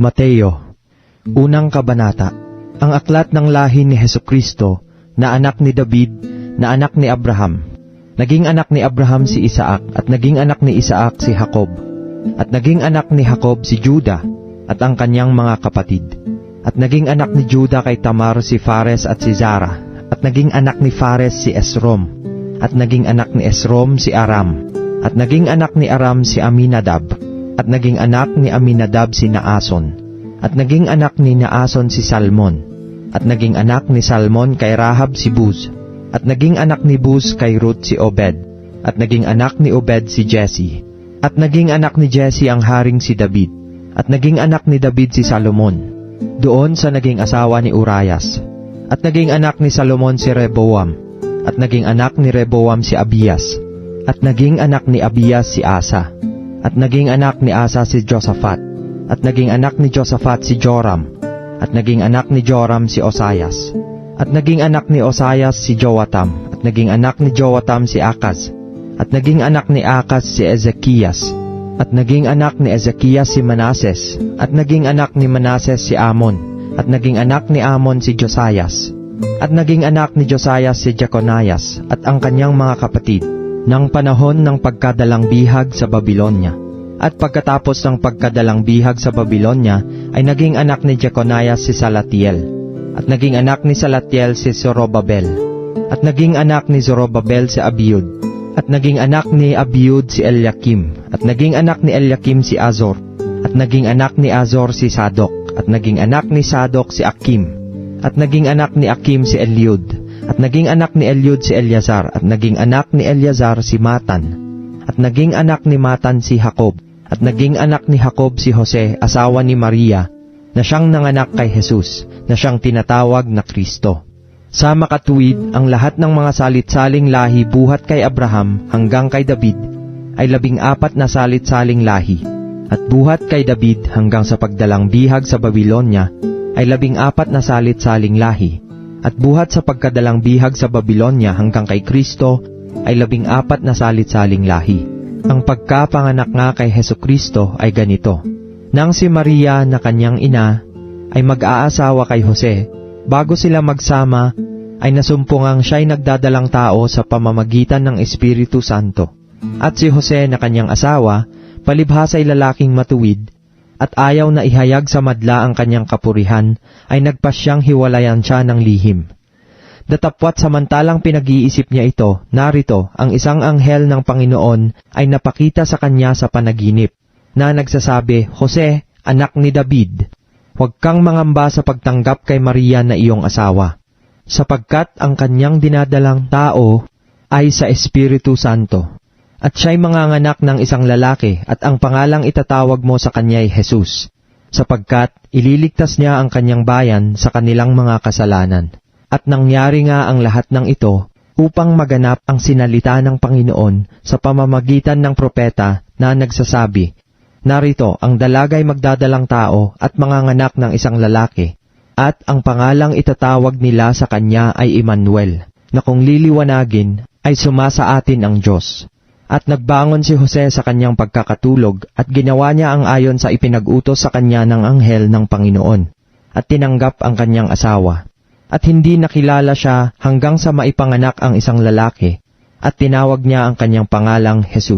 Mateo, unang kabanata. Ang aklat ng lahi ni Hesukristo, na anak ni David, na anak ni Abraham. Naging anak ni Abraham si Isaac, at naging anak ni Isaac si Jacob. At naging anak ni Jacob si Juda, at ang kanyang mga kapatid. At naging anak ni Juda kay Tamar si Fares at si Zara. At naging anak ni Fares si Esrom. At naging anak ni Esrom si Aram. At naging anak ni Aram si Aminadab. At naging anak ni Aminadab si Naason. At naging anak ni Naason si Salmon. At naging anak ni Salmon kay Rahab si Buz. At naging anak ni Buz kay Ruth si Obed. At naging anak ni Obed si Jesse. At naging anak ni Jesse ang haring si David. At naging anak ni David si Salomon, doon sa naging asawa ni Urias. At naging anak ni Salomon si Rehoboam. At naging anak ni Rehoboam si Abias. At naging anak ni Abias si Asa. At naging anak ni Asa si Josaphat. At naging anak ni Josaphat si Joram. At naging anak ni Joram si Osias. At naging anak ni Osias si Joatam. At naging anak ni Joatam si Akaz. At naging anak ni Akaz si Ezekias. At naging anak ni Ezekias si Manases. At naging anak ni Manases si Amon. At naging anak ni Amon si Josias. At naging anak ni Josias si Jeconias at ang kanyang mga kapatid, ng panahon ng pagkadalang bihag sa Babilonya. At pagkatapos ng pagkadalang bihag sa Babilonya, ay naging anak ni Jeconias si Salatiel. At naging anak ni Salatiel si Zorobabel. At naging anak ni Zorobabel si Abiud. At naging anak ni Abiud si Eliakim. At naging anak ni Eliakim si Azor. At naging anak ni Azor si Sadok. At naging anak ni Sadok si Akim. At naging anak ni Akim si Eliud. At naging anak ni Eliud si Eleazar. At naging anak ni Eleazar si Matan. At naging anak ni Matan si Jacob. At naging anak ni Jacob si Jose, asawa ni Maria, na siyang nanganak kay Jesus, na siyang tinatawag na Kristo. Sa makatuwid, ang lahat ng mga salit-saling lahi buhat kay Abraham hanggang kay David ay 14 na salit-saling lahi. At buhat kay David hanggang sa pagdalang bihag sa Babilonya ay 14 na salit-saling lahi. At buhat sa pagkadalang bihag sa Babilonya hanggang kay Kristo ay 14 na salit-saling lahi. Ang pagkapanganak nga kay Hesukristo ay ganito. Nang si Maria na kanyang ina ay mag-aasawa kay Jose, bago sila magsama ay nasumpungang siya'y nagdadalang tao sa pamamagitan ng Espiritu Santo. At si Jose na kanyang asawa, palibhas ay lalaking matuwid, at ayaw na ihayag sa madla ang kanyang kapurihan, ay nagpasyang hiwalayan siya ng lihim. Datapwat samantalang pinag-iisip niya ito, narito, ang isang anghel ng Panginoon ay napakita sa kanya sa panaginip, na nagsasabi, Jose, anak ni David, huwag kang mangamba sa pagtanggap kay Maria na iyong asawa, sapagkat ang kanyang dinadalang tao ay sa Espiritu Santo. At siya'y manganganak ng isang lalaki, at ang pangalang itatawag mo sa kanya'y Jesus, sapagkat ililigtas niya ang kanyang bayan sa kanilang mga kasalanan. At nangyari nga ang lahat ng ito upang maganap ang sinalita ng Panginoon sa pamamagitan ng propeta na nagsasabi, narito, ang dalagay magdadalang tao at manganganak ng isang lalaki, at ang pangalang itatawag nila sa kanya ay Emmanuel, na kung liliwanagin ay sumasa atin ang Diyos. At nagbangon si Jose sa kanyang pagkakatulog at ginawa niya ang ayon sa ipinag-utos sa kanya ng anghel ng Panginoon, at tinanggap ang kanyang asawa. At hindi nakilala siya hanggang sa maipanganak ang isang lalaki, at tinawag niya ang kanyang pangalang Jesus.